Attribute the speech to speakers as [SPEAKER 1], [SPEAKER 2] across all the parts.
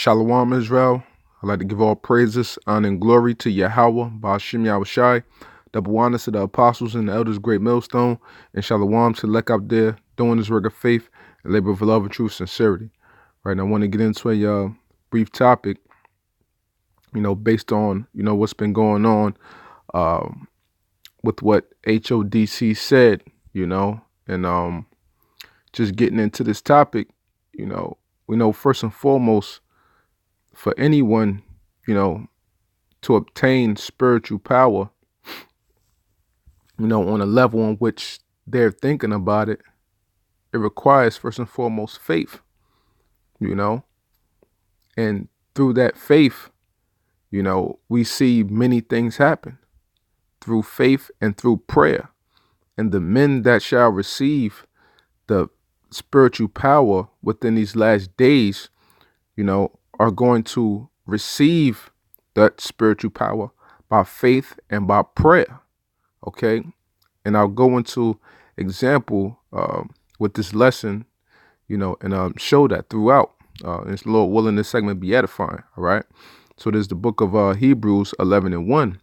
[SPEAKER 1] Shalawam, Israel. I'd like to give all praises, honor, and glory to YAHAWAH, YAHAWASHI. Double honors to the apostles and the elders, Great Millstone, and Shalawam to elect out there doing this work of faith and labor of love and truth, sincerity. Right now, I want to get into a brief topic, based on, what's been going on with what HODC said, and just getting into this topic, we know first and foremost, for anyone, to obtain spiritual power, on a level on which they're thinking about it, it requires first and foremost faith, and through that faith, we see many things happen through faith and through prayer. And the men that shall receive the spiritual power within these last days, are going to receive that spiritual power by faith and by prayer. Okay. And I'll go into example with this lesson, and show that throughout. It's Lord willing, this segment be edifying. All right. So there's the book of Hebrews 11:1.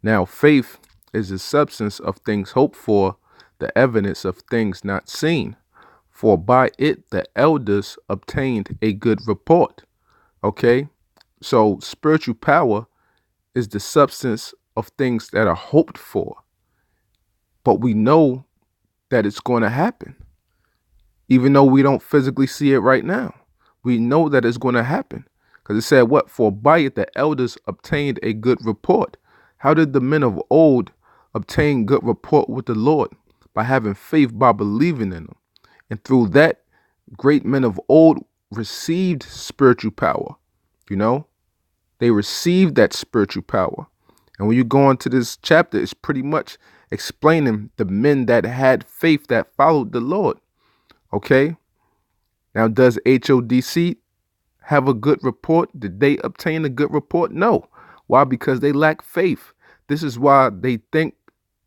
[SPEAKER 1] Now, faith is the substance of things hoped for, the evidence of things not seen. For by it the elders obtained a good report. Okay, so spiritual power is the substance of things that are hoped for. But we know that it's going to happen. Even though we don't physically see it right now, we know that it's going to happen. Because it said what? For by it the elders obtained a good report. How did the men of old obtain good report with the Lord? By having faith, by believing in him. And through that, great men of old received spiritual power. They received that spiritual power. And when you go into this chapter, it's pretty much explaining the men that had faith that followed the Lord. Okay. Now, does HODC have a good report? Did they obtain a good report? No. Why? Because they lack faith. This is why they think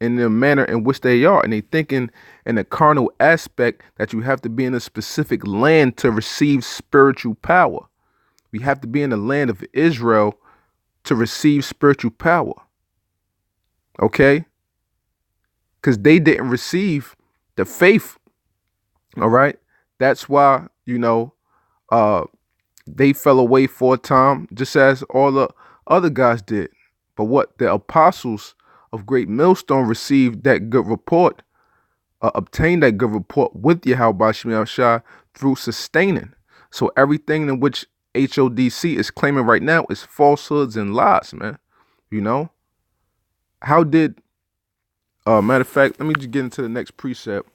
[SPEAKER 1] in the manner in which they are. And they think in a carnal aspect that you have to be in a specific land to receive spiritual power. We have to be in the land of Israel to receive spiritual power. Okay? Because they didn't receive the faith. All right? That's why, they fell away for a time, just as all the other guys did. But what the apostles of Great Millstone received that good report, obtained that good report with YAHAWASHI through sustaining. So everything in which HODC is claiming right now is falsehoods and lies, man. How did, matter of fact, let me just get into the next precept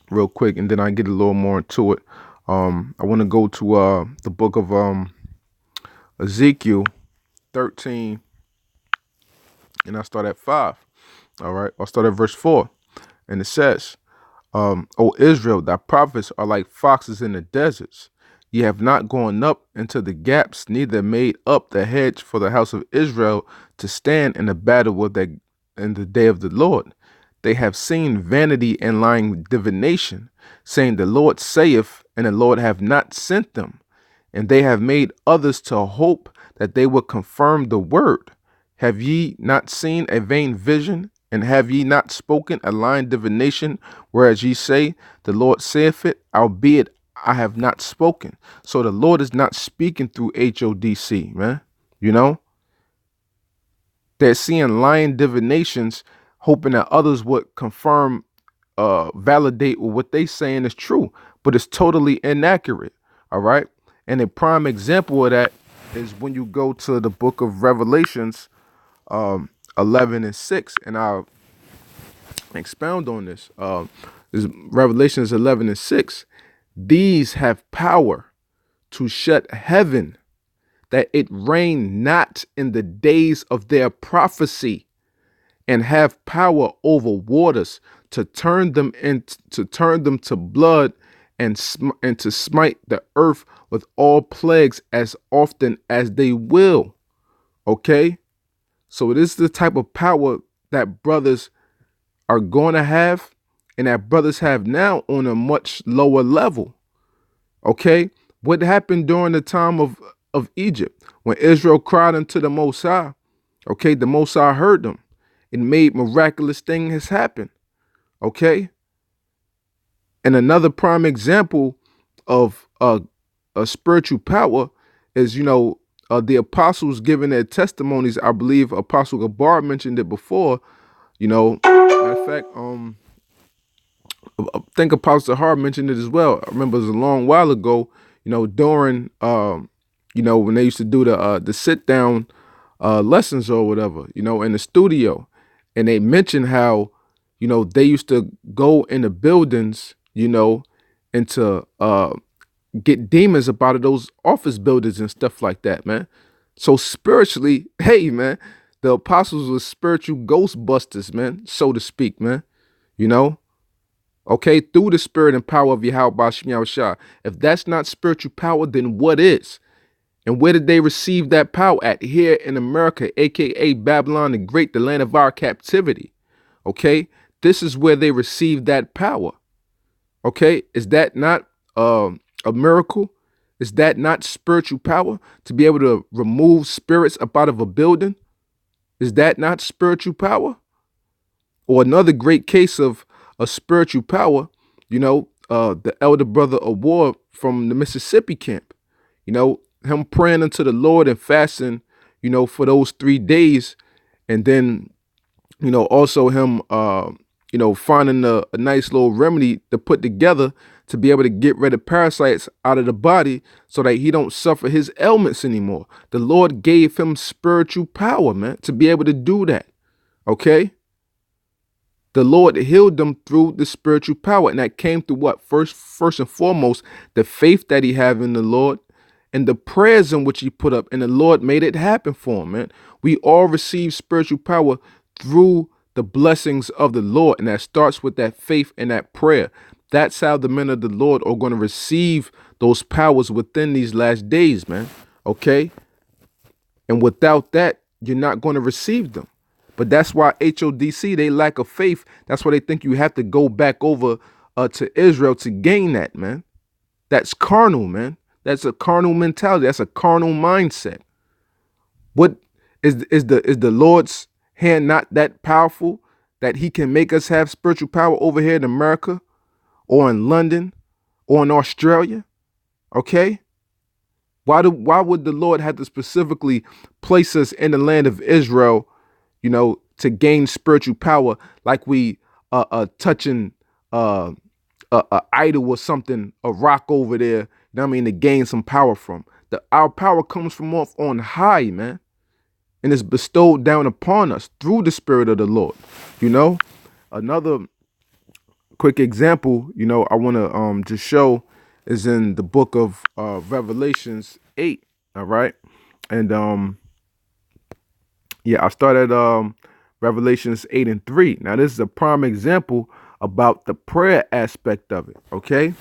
[SPEAKER 1] real quick, and then I get a little more into it. I want to go to the book of Ezekiel 13, and I start at 5. All right, I'll start at verse 4, and it says, O Israel, thy prophets are like foxes in the deserts. Ye have not gone up into the gaps, neither made up the hedge for the house of Israel to stand in the battle with that in the day of the Lord. They have seen vanity and lying divination, saying, the Lord saith, and the Lord have not sent them. And they have made others to hope that they will confirm the word. Have ye not seen a vain vision? And have ye not spoken a lying divination? Whereas ye say, the Lord saith it, albeit I have not spoken. So the Lord is not speaking through HODC, man. They're seeing lying divinations, hoping that others would confirm, validate what they saying is true, but it's totally inaccurate. All right. And a prime example of that is when you go to the book of Revelations 11:6, and I'll expound on this. This Revelations 11:6. These have power to shut heaven, that it rain not in the days of their prophecy, and have power over waters to turn them to blood, and to smite the earth with all plagues as often as they will. Okay, so it is the type of power that brothers are going to have, and that brothers have now on a much lower level. Okay, what happened during the time of of Egypt. When Israel cried unto the Most High, okay, the Most High heard them. It made miraculous things happen, okay? And another prime example of a spiritual power is, the apostles giving their testimonies. I believe Apostle Gabar mentioned it before, matter of fact, I think Apostle Hart mentioned it as well. I remember it was a long while ago, during, when they used to do the sit down lessons or whatever, in the studio. And they mentioned how, they used to go in the buildings, and to get demons up out of those office buildings and stuff like that, man. So spiritually, hey, man, the apostles were spiritual ghostbusters, man, so to speak, man, okay, through the spirit and power of YAHAWASHI. If that's not spiritual power, then what is? And where did they receive that power at? Here in America, aka Babylon the Great, the land of our captivity. Okay, this is where they received that power. Okay, is that not a miracle? Is that not spiritual power to be able to remove spirits up out of a building? Is that not spiritual power? Or another great case of a spiritual power, the elder brother Award from the Mississippi camp, him praying unto the Lord and fasting, for those 3 days. And then, also him, finding a nice little remedy to put together to be able to get rid of parasites out of the body so that he don't suffer his ailments anymore. The Lord gave him spiritual power, man, to be able to do that. Okay. The Lord healed them through the spiritual power. And that came through what? First and foremost, the faith that he had in the Lord and the prayers in which he put up. And the Lord made it happen for him, man. We all receive spiritual power through the blessings of the Lord. And that starts with that faith and that prayer. That's how the men of the Lord are going to receive those powers within these last days, man. Okay? And without that, you're not going to receive them. But that's why HODC, they lack of faith. That's why they think you have to go back over to Israel to gain that, man. That's carnal, man. That's a carnal mentality. That's a carnal mindset. What is the Lord's hand not that powerful that he can make us have spiritual power over here in America or in London or in Australia? Okay? Why would the Lord have to specifically place us in the land of Israel, to gain spiritual power, like we touching a idol or something, a rock over there, to gain some power from? Our power comes from off on high, man. And it's bestowed down upon us through the Spirit of the Lord. Another quick example, I want to just show is in the book of Revelations 8. All right. And I started Revelations 8:3. Now, this is a prime example about the prayer aspect of it. Okay.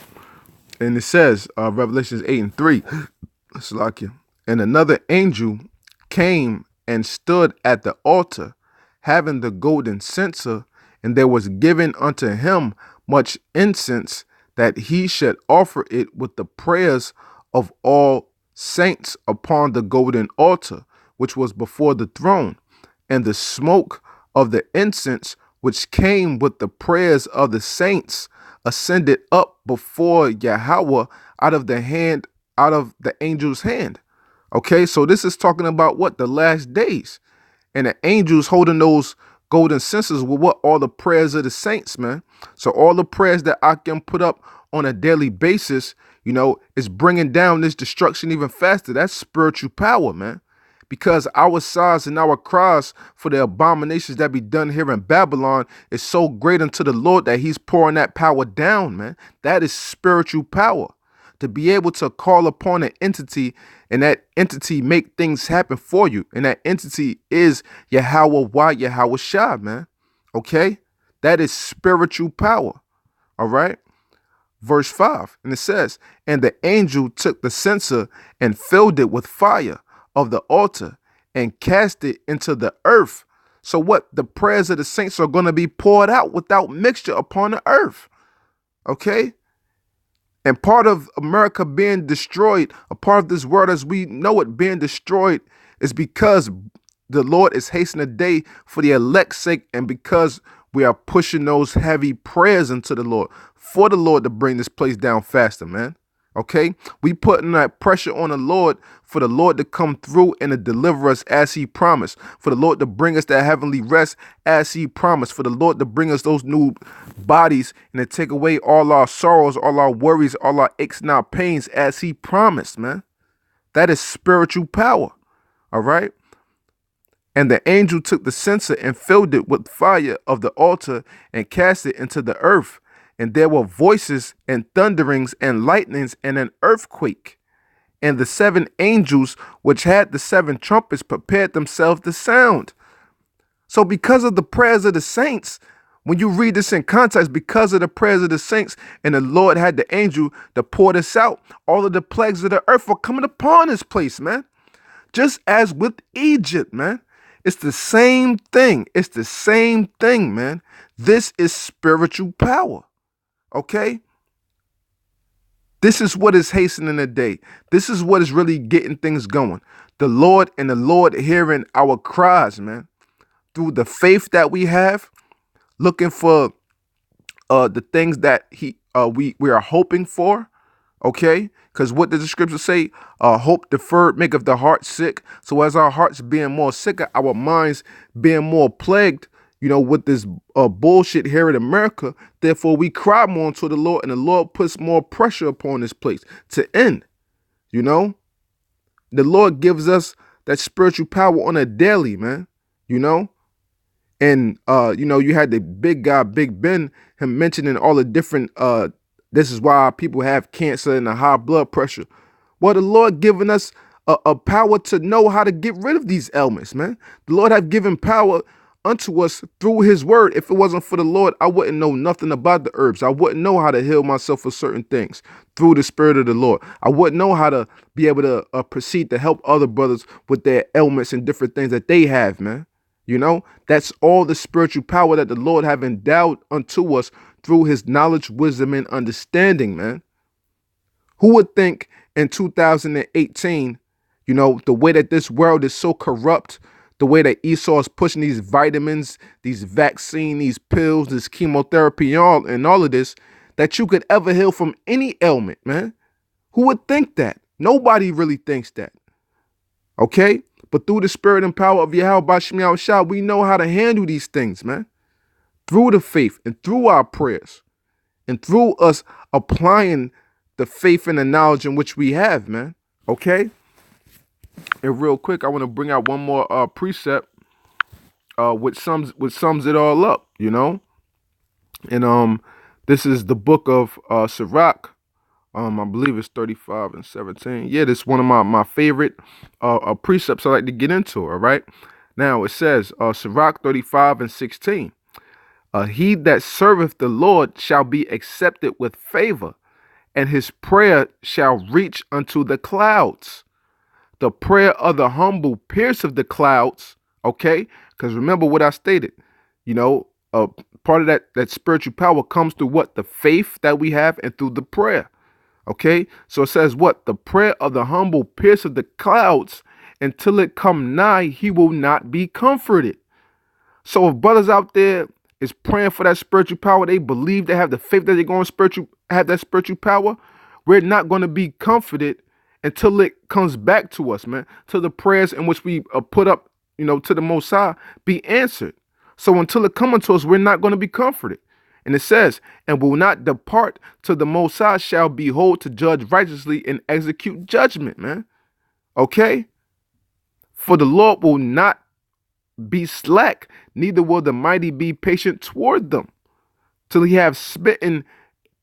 [SPEAKER 1] And it says, Revelations 8:3, Salakia, and another angel came and stood at the altar, having the golden censer, and there was given unto him much incense, that he should offer it with the prayers of all saints upon the golden altar, which was before the throne. And the smoke of the incense, which came with the prayers of the saints, ascended up before Yahawah out of the angel's hand. Okay, so this is talking about what? The last days. And the angels holding those golden censers with what? All the prayers of the saints, man. So all the prayers that Akim put up on a daily basis, is bringing down this destruction even faster. That's spiritual power, man. Because our sighs and our cries for the abominations that be done here in Babylon is so great unto the Lord that he's pouring that power down, man. That is spiritual power. To be able to call upon an entity and that entity make things happen for you. And that entity is YAHAWAH, YAHAWASHI, man. Okay? That is spiritual power. All right? Verse 5, and it says, and the angel took the censer and filled it with fire of the altar and cast it into the earth. So what? The prayers of the saints are going to be poured out without mixture upon the earth. Okay? And part of America being destroyed, a part of this world as we know it being destroyed, is because the Lord is hastening the day for the elect's sake, and because we are pushing those heavy prayers into the Lord for the Lord to bring this place down faster, man. Okay, we putting that pressure on the Lord for the Lord to come through and to deliver us as he promised, for the Lord to bring us that heavenly rest as he promised, for the Lord to bring us those new bodies and to take away all our sorrows, all our worries, all our aches and our pains as he promised, man. That is spiritual power. All right. And the angel took the censer and filled it with fire of the altar and cast it into the earth. And there were voices and thunderings and lightnings and an earthquake. And the 7 angels which had the 7 trumpets prepared themselves to sound. So because of the prayers of the saints, when you read this in context, because of the prayers of the saints, and the Lord had the angel to pour this out, all of the plagues of the earth were coming upon this place, man. Just as with Egypt, man. It's the same thing. It's the same thing, man. This is spiritual power. Okay? This is what is hastening the day. This is what is really getting things going. The Lord and the Lord hearing our cries, man. Through the faith that we have, looking for the things that we are hoping for. Okay? Because what does the scripture say? Hope deferred maketh the heart sick. So as our hearts being more sicker, our minds being more plagued, with this bullshit here in America, therefore we cry more unto the Lord, and the Lord puts more pressure upon this place to end. The Lord gives us that spiritual power on a daily, man. And you had the big guy, Big Ben, him mentioning all the different this is why people have cancer and the high blood pressure. Well, the Lord given us a power to know how to get rid of these ailments, man. The Lord have given power unto us through his word. If it wasn't for the Lord, I wouldn't know nothing about the herbs. I wouldn't know how to heal myself for certain things through the spirit of the Lord. I wouldn't know how to be able to proceed to help other brothers with their ailments and different things that they have, man. That's all the spiritual power that the Lord have endowed unto us through his knowledge, wisdom, and understanding, man. Who would think in 2018, the way that this world is so corrupt, the way that Esau is pushing these vitamins, these vaccines, these pills, this chemotherapy, and all of this, that you could ever heal from any ailment, man? Who would think that? Nobody really thinks that. Okay? But through the spirit and power of YAHAWASHI, we know how to handle these things, man. Through the faith and through our prayers and through us applying the faith and the knowledge in which we have, man. Okay? And real quick, I want to bring out one more precept which sums it all up, And this is the book of Sirach. I believe it's 35 and 17. Yeah, this is one of my favorite precepts I like to get into, all right? Now, it says, Sirach 35 and 16. He that serveth the Lord shall be accepted with favor, and his prayer shall reach unto the clouds. The prayer of the humble pierceth the clouds, okay? Because remember what I stated, part of that spiritual power comes through what? The faith that we have and through the prayer. Okay, so it says what? The prayer of the humble pierceth the clouds, until it come nigh, he will not be comforted. So if brothers out there is praying for that spiritual power, they believe they have the faith that they're going to have that spiritual power, we're not going to be comforted until it comes back to us, man. Till the prayers in which we put up, to the Most High be answered. So until it comes to us, we're not going to be comforted. And it says, and will not depart till the Most High shall behold to judge righteously and execute judgment, man. Okay? For the Lord will not be slack, neither will the mighty be patient toward them, till he have smitten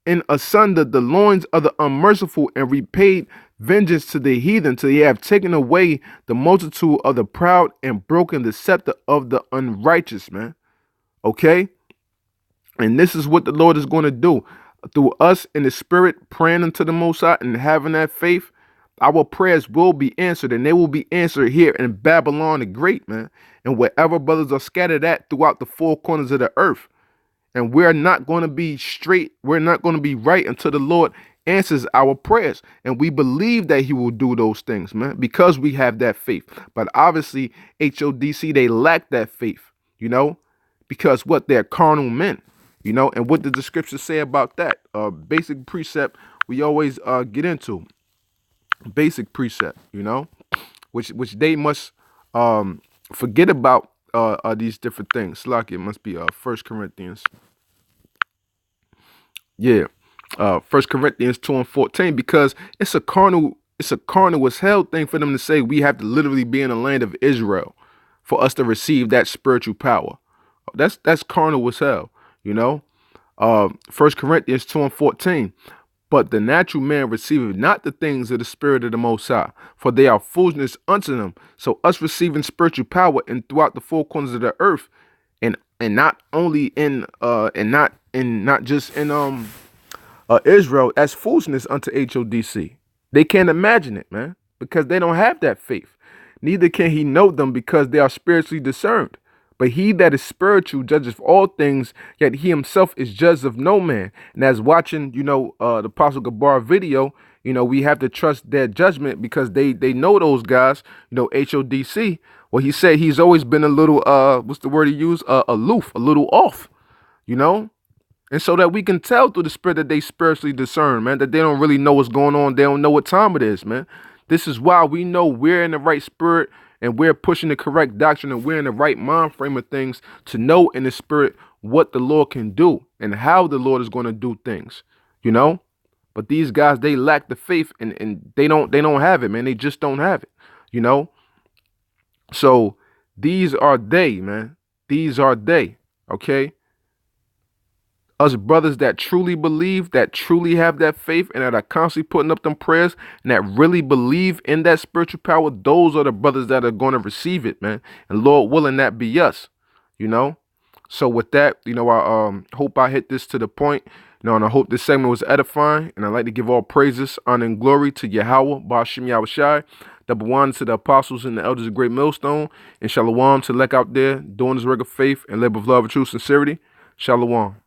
[SPEAKER 1] in asunder the loins of the unmerciful and repaid vengeance to the heathen, till he have taken away the multitude of the proud and broken the scepter of the unrighteous, man. Okay? And this is what the Lord is going to do through us in the spirit, praying unto the Most High and having that faith. Our prayers will be answered, and they will be answered here in Babylon the Great, man, and wherever brothers are scattered at throughout the four corners of the earth. And we're not going to be straight. We're not going to be right until the Lord answers our prayers. And we believe that he will do those things, man, because we have that faith. But obviously, HODC, they lack that faith, because what? They're carnal men, and what did the scripture say about that? Basic precept we always get into. Basic precept, which they must forget about these different things. Like it must be 1 Corinthians. Yeah. 1 Corinthians 2:14, because it's a carnal as hell thing for them to say we have to literally be in the land of Israel for us to receive that spiritual power. That's carnal as hell, 1 Corinthians 2:14. But the natural man receiveth not the things of the Spirit of the Most High, for they are foolishness unto them. So us receiving spiritual power and throughout the four corners of the earth, and not only in not just in Israel, as foolishness unto HODC. They can't imagine it, man, because they don't have that faith. Neither can he know them, because they are spiritually discerned. But he that is spiritual judgeth all things, yet he himself is judged of no man. And as watching, the Apostle Gabar video, we have to trust their judgment, because they know those guys, HODC. Well, he said he's always been a little, what's the word he used? Aloof, a little off, And so that we can tell through the spirit that they spiritually discern, man, that they don't really know what's going on. They don't know what time it is, man. This is why we know we're in the right spirit, and we're pushing the correct doctrine, and we're in the right mind frame of things to know in the spirit what the Lord can do and how the Lord is going to do things, But these guys, they lack the faith, and they don't have it, man. They just don't have it, So these are they, man. These are they, okay? Us brothers that truly believe, that truly have that faith, and that are constantly putting up them prayers, and that really believe in that spiritual power, those are the brothers that are going to receive it, man. And Lord willing, that be us, So with that, I hope I hit this to the point, and I hope this segment was edifying. And I'd like to give all praises, honor, and glory to YAHAWAH, YAHAWASHI, double one to the apostles and the elders of Great Millstone, and Shalawam to Lek out there doing this work of faith and live with love and true sincerity. Shalawam.